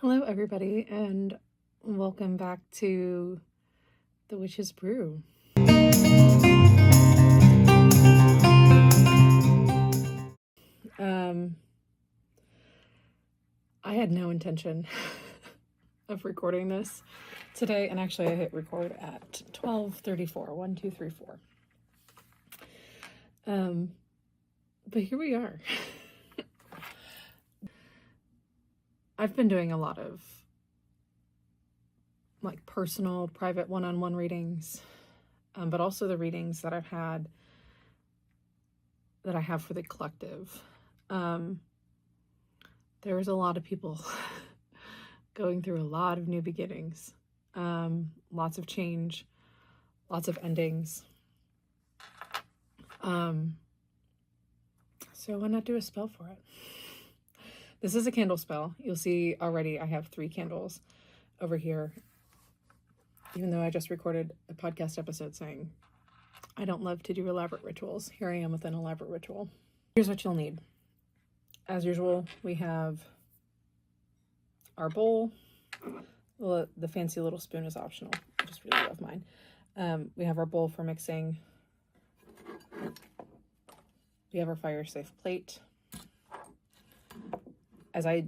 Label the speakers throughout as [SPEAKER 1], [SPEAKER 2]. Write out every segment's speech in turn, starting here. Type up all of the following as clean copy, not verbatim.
[SPEAKER 1] Hello, everybody, and welcome back to The Witch's Brew. I had no intention of recording this today, and actually I hit record at 12:34, 1, 2, 3, 4. But here we are. I've been doing a lot of like personal, private one-on-one readings, but also the readings that I have for the collective. There's a lot of people going through a lot of new beginnings, lots of change, lots of endings. So why not do a spell for it? This is a candle spell. You'll see already I have 3 candles over here, even though I just recorded a podcast episode saying I don't love to do elaborate rituals. Here I am with an elaborate ritual. Here's what you'll need. As usual, we have our bowl. Well, the fancy little spoon is optional. I just really love mine. We have our bowl for mixing. We have our fire safe plate. As I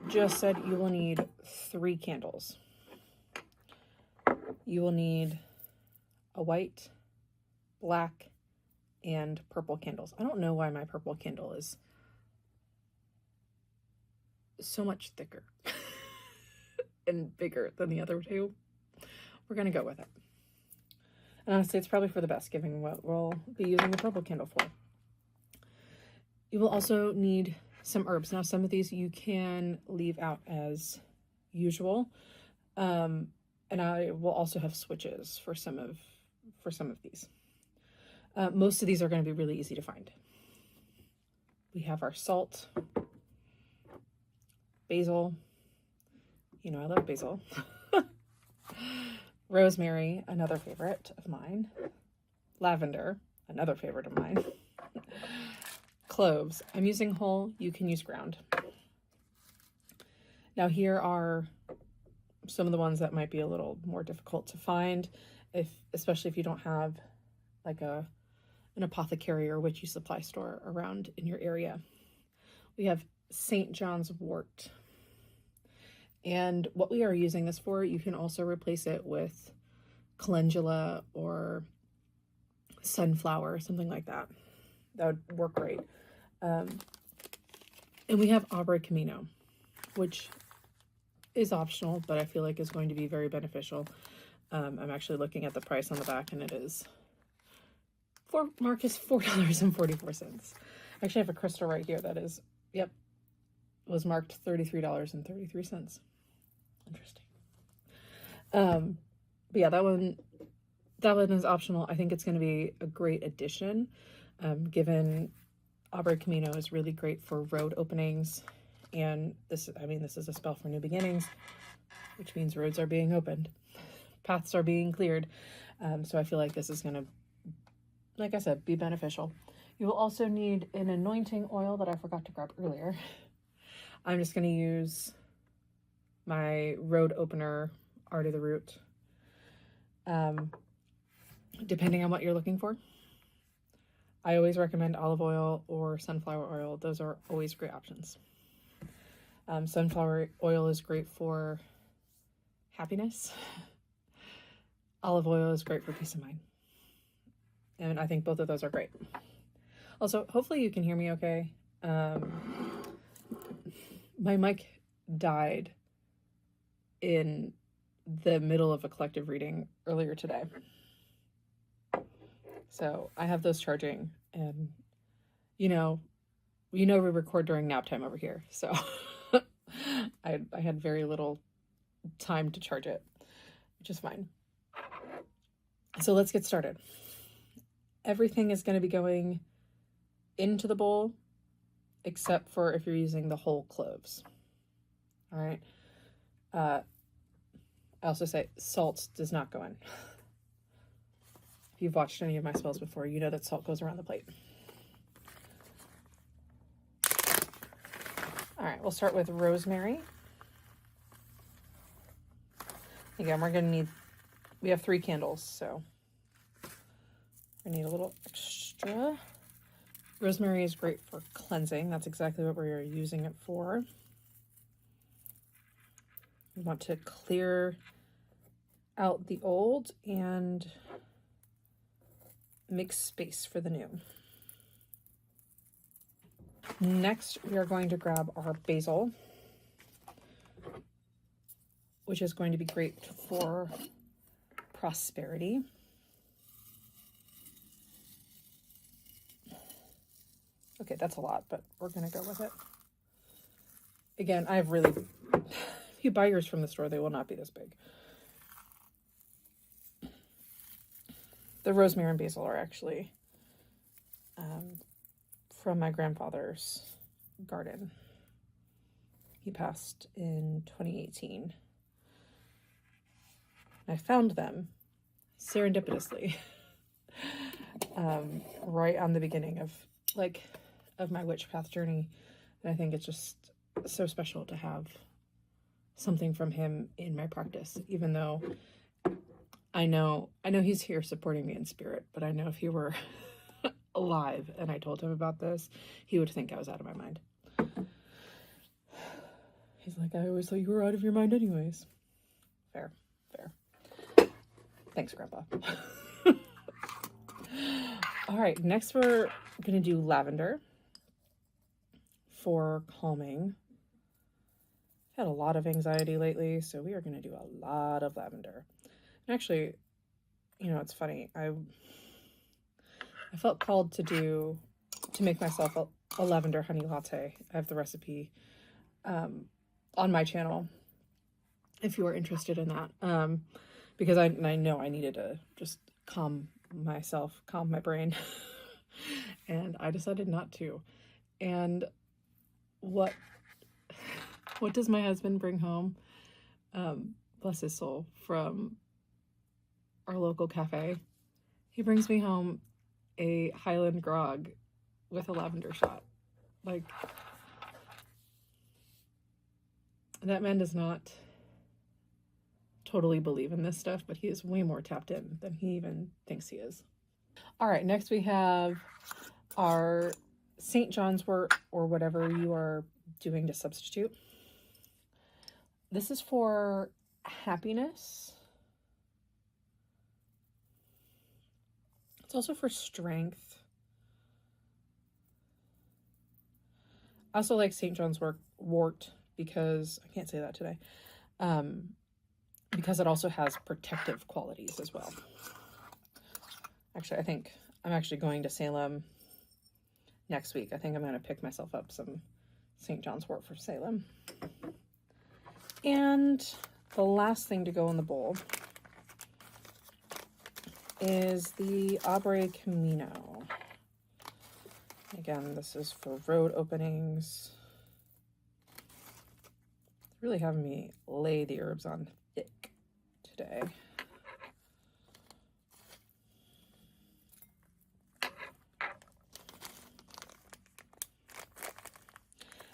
[SPEAKER 1] just said, you will need 3 candles. You will need a white, black, and purple candles. I don't know why my purple candle is so much thicker and bigger than the other 2. We're going to go with it. And honestly, it's probably for the best, given what we'll be using the purple candle for. You will also need some herbs. Now, some of these you can leave out as usual. And I will also have switches for some of these. Most of these are going to be really easy to find. We have our salt, basil. You know I love basil. Rosemary, another favorite of mine. Lavender, another favorite of mine. Cloves. I'm using whole. You can use ground. Now here are some of the ones that might be a little more difficult to find, especially if you don't have like an apothecary or witchy supply store around in your area. We have St. John's wort. And what we are using this for, you can also replace it with calendula or sunflower, something like that. That would work great. And we have Abra Camino, which is optional, but I feel like is going to be very beneficial. I'm actually looking at the price on the back, and it is $4.44. I actually have a crystal right here that is, was marked $33.33. Interesting. But yeah, that one is optional. I think it's going to be a great addition, given Abra Camino is really great for road openings. And this is a spell for new beginnings, which means roads are being opened, paths are being cleared. So I feel like this is going to, like I said, be beneficial. You will also need an anointing oil that I forgot to grab earlier. I'm just going to use my road opener, Art of the Root, depending on what you're looking for. I always recommend olive oil or sunflower oil. Those are always great options. Sunflower oil is great for happiness. Olive oil is great for peace of mind. And I think both of those are great. Also, hopefully you can hear me okay. My mic died in the middle of a collective reading earlier today. So I have those charging, and you know we record during nap time over here. So I had very little time to charge it, which is fine. So let's get started. Everything is going to be going into the bowl, except for if you're using the whole cloves. All right. I also say salt does not go in. If you've watched any of my spells before, you know that salt goes around the plate. All right, we'll start with rosemary. Again, we're going to need, we have 3 candles, so we need a little extra. Rosemary is great for cleansing. That's exactly what we're using it for. We want to clear out the old and make space for the new. Next, we are going to grab our basil, which is going to be great for prosperity. Okay, that's a lot, but we're going to go with it. Again, if you buy yours from the store, they will not be this big. The rosemary and basil are actually from my grandfather's garden. He passed in 2018. I found them serendipitously right on the beginning of my witch path journey. And I think it's just so special to have something from him in my practice, even though I know he's here supporting me in spirit, but I know if he were alive and I told him about this, he would think I was out of my mind. He's like, I always thought you were out of your mind anyways. Fair. Thanks, Grandpa. All right, next we're going to do lavender for calming. I've had a lot of anxiety lately, so we are going to do a lot of lavender. And actually, it's funny. I felt called to make myself a lavender honey latte. I have the recipe on my channel if you are interested in that. Because I know I needed to just calm my brain. And I decided not to. And what does my husband bring home? Bless his soul, from our local cafe. He brings me home a Highland grog with a lavender shot. Like, that man does not totally believe in this stuff, but he is way more tapped in than he even thinks he is. All right, next we have our St. John's wort, or whatever you are doing to substitute. This is for happiness. It's also for strength. I also like St. John's wort because, I can't say that today, because it also has protective qualities as well. Actually, I think I'm actually going to Salem next week. I think I'm going to pick myself up some St. John's wort for Salem. And the last thing to go in the bowl is the Abre Camino. Again, this is for road openings. It's really having me lay the herbs on thick today.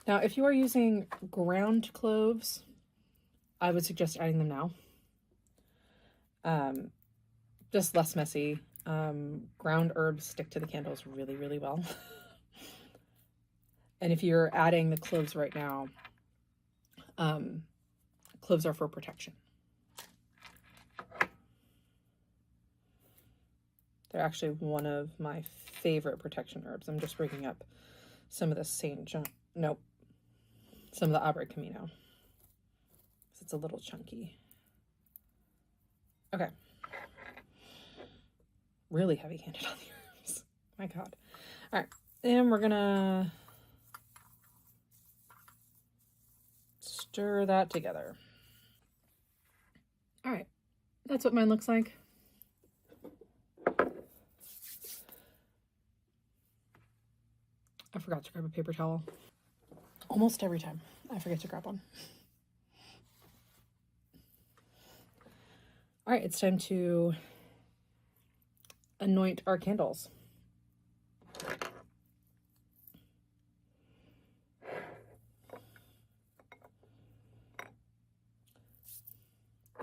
[SPEAKER 1] Now, if you are using ground cloves, I would suggest adding them now. Just less messy. Ground herbs stick to the candles really, really well. And if you're adding the cloves right now, cloves are for protection. They're actually one of my favorite protection herbs. I'm just bringing up some of the some of the Abre Camino. It's a little chunky. Okay. Really heavy-handed on the herbs. My God. All right. And we're gonna stir that together. All right. That's what mine looks like. I forgot to grab a paper towel. Almost every time I forget to grab one. All right, it's time to anoint our candles.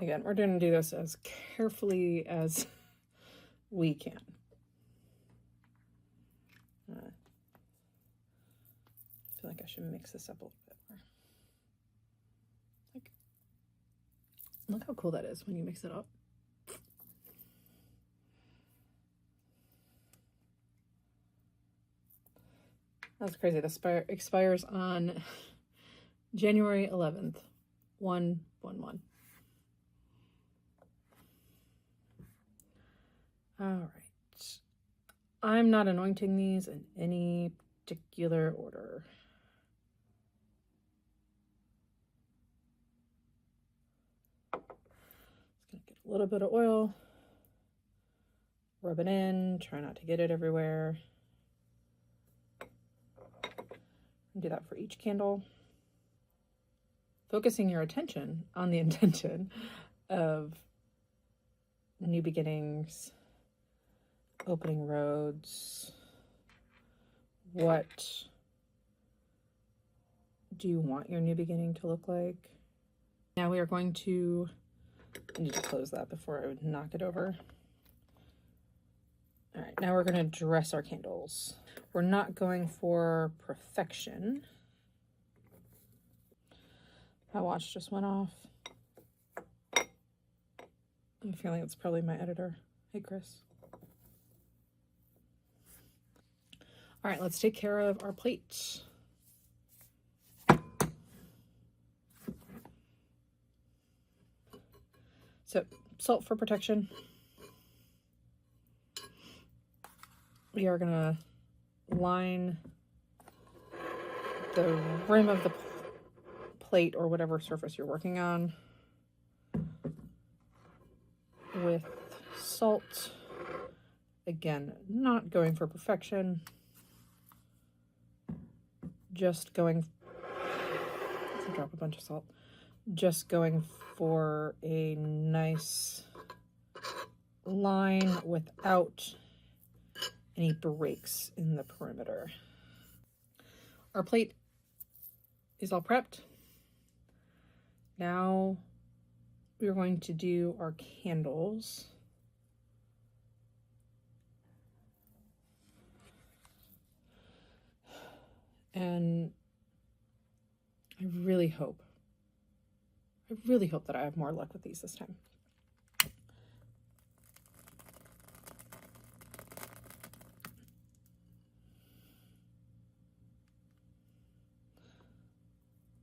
[SPEAKER 1] Again, we're going to do this as carefully as we can. I feel like I should mix this up a little bit more. Like, look how cool that is when you mix it up. That's crazy. This expires on January 11th, 1/11. All right. I'm not anointing these in any particular order. Just gonna get a little bit of oil, rub it in, try not to get it everywhere. Do that for each candle. Focusing your attention on the intention of new beginnings, opening roads. What do you want your new beginning to look like? Now we are going to, I need to close that before I would knock it over. All right, now we're going to dress our candles. We're not going for perfection. My watch just went off. I'm feeling it's probably my editor. Hey, Kris. All right, let's take care of our plate. So, salt for protection. We are gonna line the rim of the plate or whatever surface you're working on with salt. Again, not going for perfection, just going, let's drop a bunch of salt, just going for a nice line without any breaks in the perimeter. Our plate is all prepped. Now we're going to do our candles. And I really hope that I have more luck with these this time.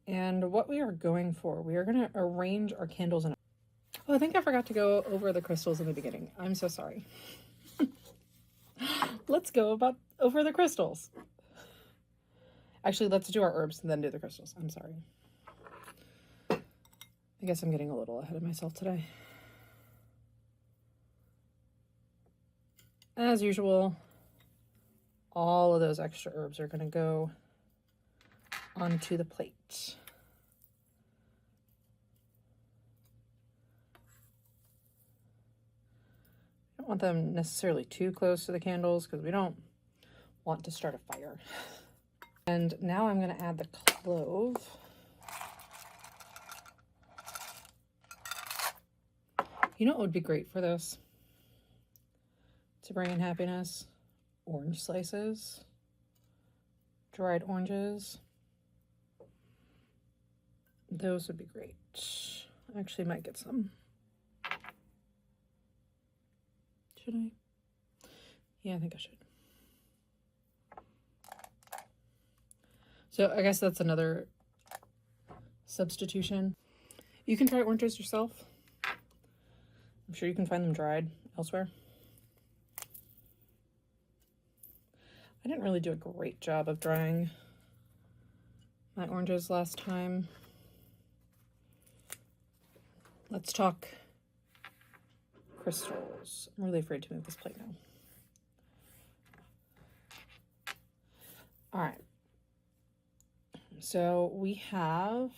[SPEAKER 1] And what we are going for, we are going to arrange our candles in. Oh, I think I forgot to go over the crystals in the beginning. I'm so sorry. Let's go over the crystals. Actually, let's do our herbs and then do the crystals. I'm sorry. I guess I'm getting a little ahead of myself today. As usual, all of those extra herbs are going to go onto the plate. I don't want them necessarily too close to the candles because we don't want to start a fire. And now I'm going to add the clove. You know what would be great for this? To bring in happiness? Orange slices. Dried oranges. Those would be great. I actually might get some. Should I? Yeah, I think I should. So I guess that's another substitution. You can try oranges yourself. I'm sure you can find them dried elsewhere. I didn't really do a great job of drying my oranges last time. Let's talk crystals. I'm really afraid to move this plate now. All right. So we have,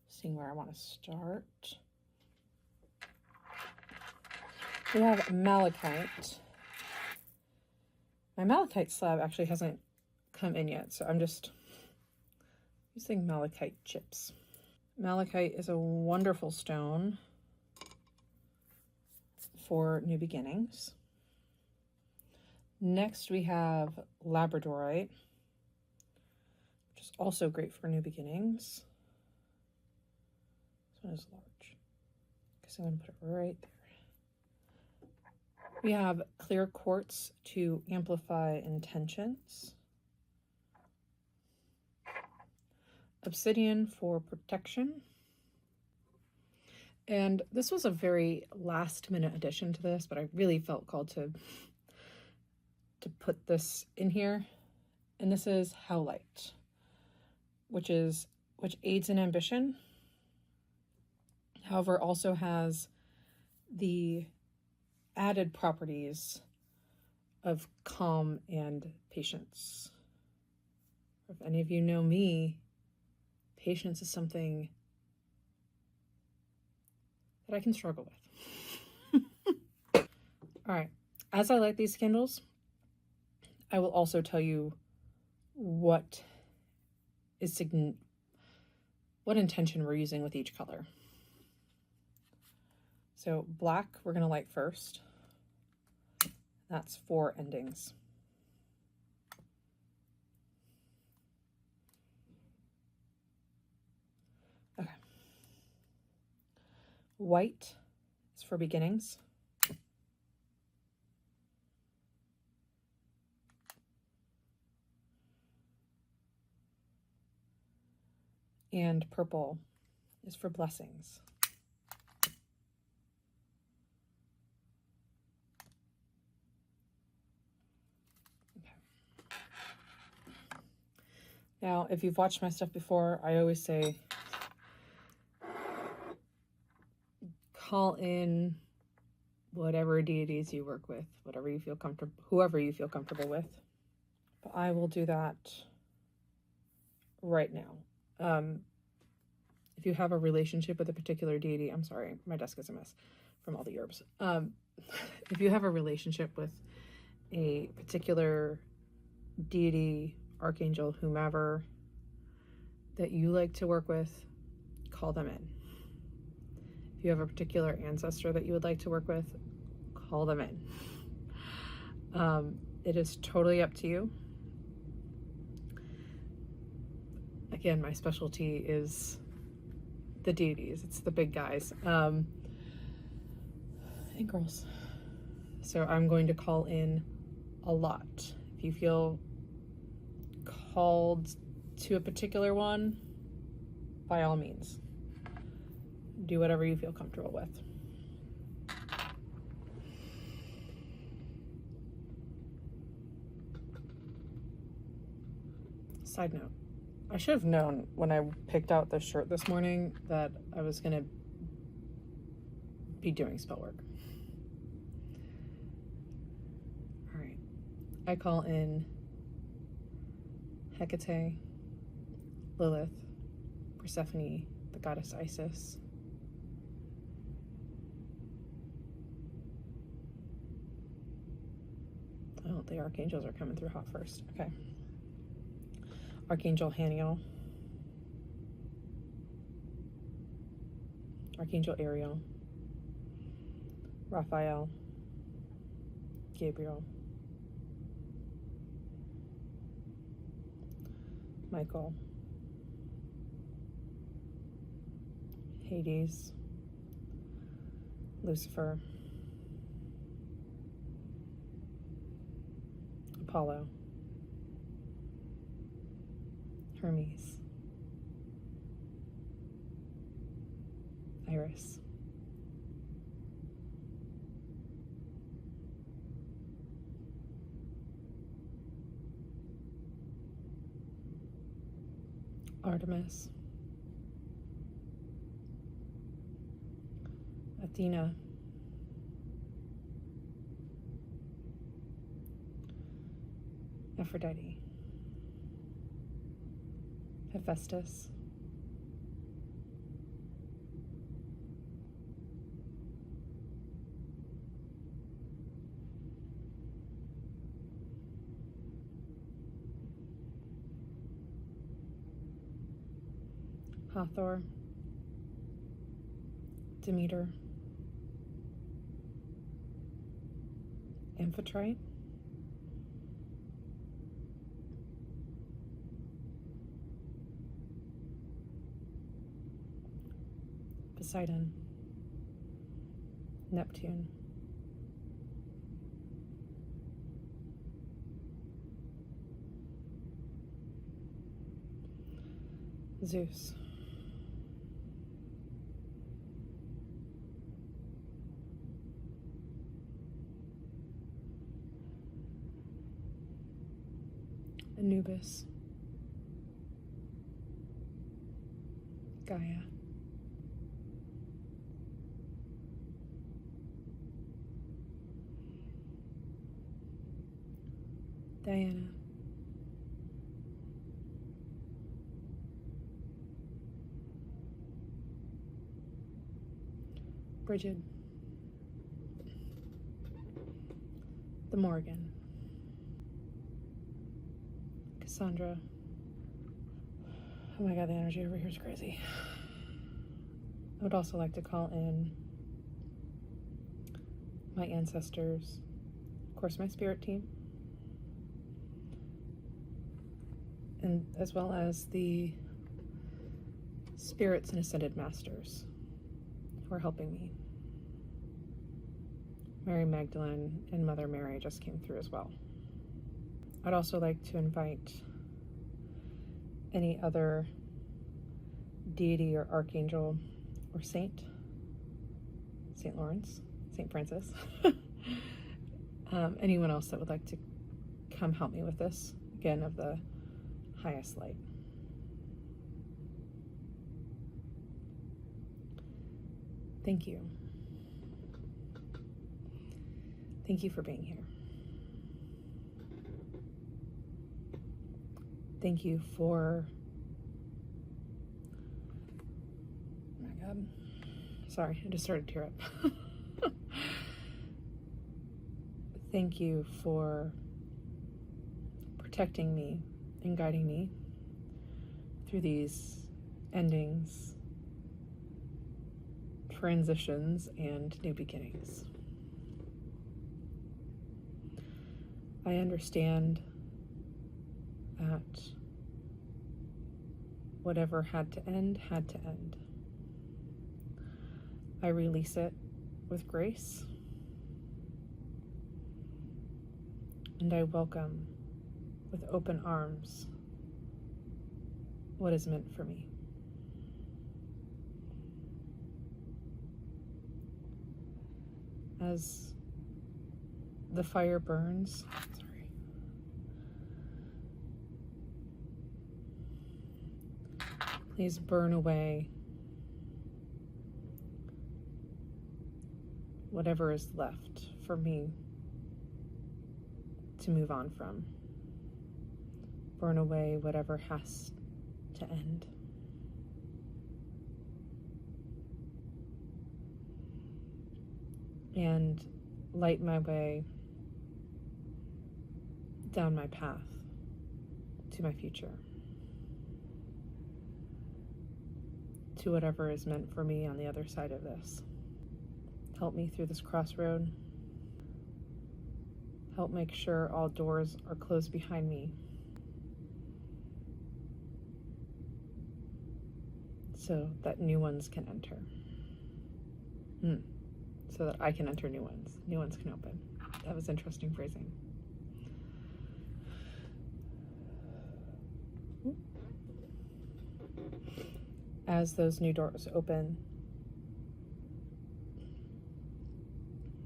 [SPEAKER 1] seeing where I want to start. We have malachite. My malachite slab actually hasn't come in yet, so I'm just using malachite chips. Malachite is a wonderful stone. for new beginnings. Next we have Labradorite, which is also great for new beginnings. This one is large, because I'm going to put it right there. We have clear quartz to amplify intentions. Obsidian for protection. And this was a very last minute addition to this, but I really felt called to put this in here. And this is Howlite, which aids in ambition. However, also has the added properties of calm and patience. If any of you know me, patience is something that I can struggle with. All right, as I light these candles, I will also tell you what intention we're using with each color. So black, we're going to light first. That's 4 endings. Okay. White is for beginnings. And purple is for blessings. Now, if you've watched my stuff before, I always say, call in whatever deities you work with, whoever you feel comfortable with. But I will do that right now. If you have a relationship with a particular deity, I'm sorry, my desk is a mess from all the herbs. If you have a relationship with a particular deity, archangel, whomever that you like to work with, call them in. If you have a particular ancestor that you would like to work with, call them in. It is totally up to you. Again, my specialty is the deities. It's the big guys and girls. So I'm going to call in a lot. If you feel called to a particular one, by all means, do whatever you feel comfortable with. Side note, I should have known when I picked out this shirt this morning that I was going to be doing spell work. All right, I call in Hecate, Lilith, Persephone, the goddess Isis, oh, the archangels are coming through hot first. Okay. Archangel Haniel, Archangel Ariel, Raphael, Gabriel, Michael, Hades, Lucifer, Apollo, Hermes, Iris, Artemis, Athena, Aphrodite, Hephaestus, Hathor, Demeter, Amphitrite, Poseidon, Neptune, Zeus, Anubis, Gaia, Diana, Bridget, the Morgan, Cassandra. Oh my god, the energy over here is crazy. I would also like to call in my ancestors, of course my spirit team, and as well as the spirits and ascended masters who are helping me. Mary Magdalene and Mother Mary just came through as well. I'd also like to invite any other deity or archangel or saint, St. Lawrence, St. Francis, anyone else that would like to come help me with this, again, of the highest light. Thank you. Thank you for being here. Thank you for, oh my God, sorry, I just started to tear up. Thank you for protecting me and guiding me through these endings, transitions, and new beginnings. I understand that whatever had to end, had to end. I release it with grace, and I welcome with open arms what is meant for me. As the fire burns, please burn away whatever is left for me to move on from. Burn away whatever has to end. And light my way down my path to my future, to whatever is meant for me on the other side of this. Help me through this crossroad. Help make sure all doors are closed behind me, so that new ones can enter. So that I can enter new ones. New ones can open. That was interesting phrasing. As those new doors open,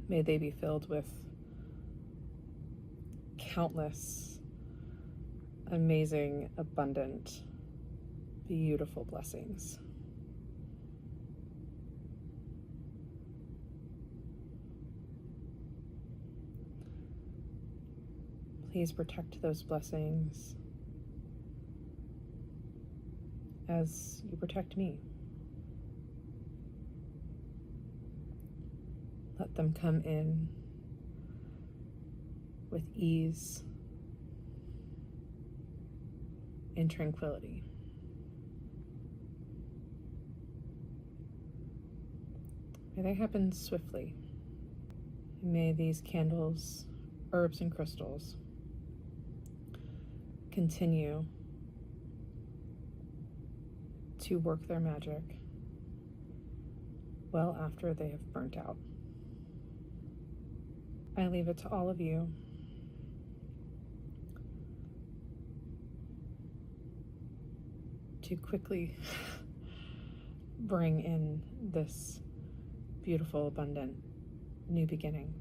[SPEAKER 1] may they be filled with countless, amazing, abundant, beautiful blessings. Please protect those blessings as you protect me. Let them come in with ease and tranquility. May they happen swiftly. May these candles herbs and crystals continue to work their magic well after they have burnt out. I leave it to all of you to quickly bring in this beautiful, abundant new beginning.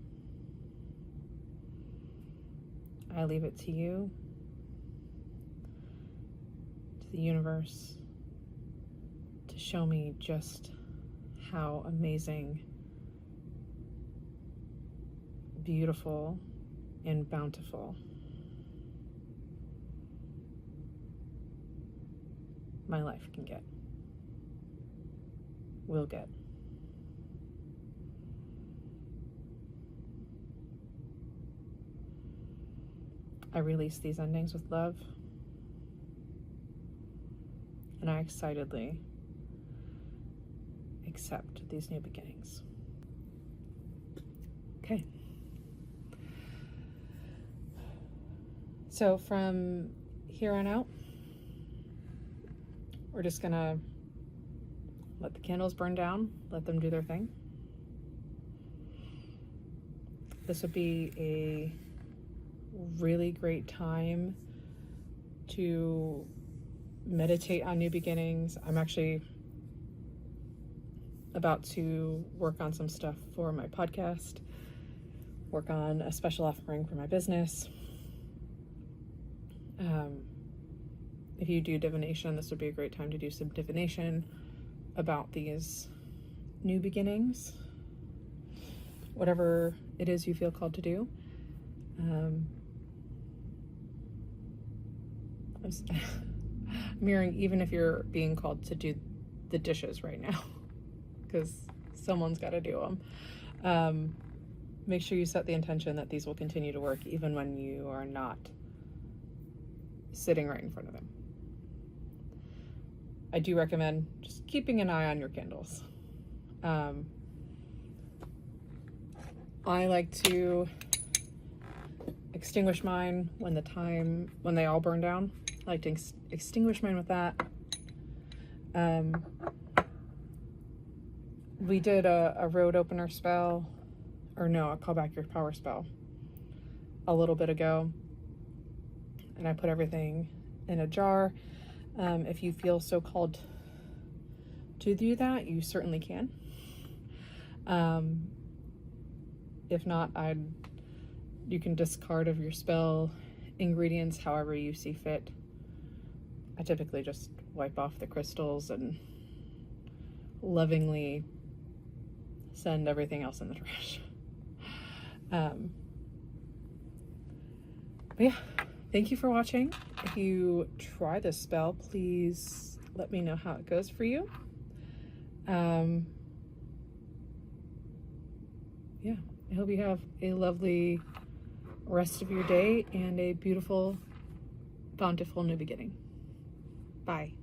[SPEAKER 1] I leave it to you, to the universe, to show me just how amazing, beautiful, and bountiful my life can get, will get. I release these endings with love, and I excitedly accept these new beginnings. Okay. So from here on out, we're just gonna let the candles burn down, let them do their thing. This would be a really great time to meditate on new beginnings. I'm actually about to work on some stuff for my podcast, work on a special offering for my business. If you do divination, this would be a great time to do some divination about these new beginnings, whatever it is you feel called to do. I'm mirroring, even if you're being called to do the dishes right now, because someone's got to do them. Make sure you set the intention that these will continue to work even when you are not sitting right in front of them. I do recommend just keeping an eye on your candles. I like to extinguish mine when they all burn down. I like to extinguish mine with that. We did a road opener spell, or no, a call back your power spell a little bit ago, and I put everything in a jar. If you feel so called to do that, you certainly can. If not, you can discard of your spell ingredients however you see fit. I typically just wipe off the crystals and lovingly send everything else in the trash. But yeah, thank you for watching. If you try this spell, please let me know how it goes for you. Yeah, I hope you have a lovely rest of your day and a beautiful, bountiful new beginning. Bye.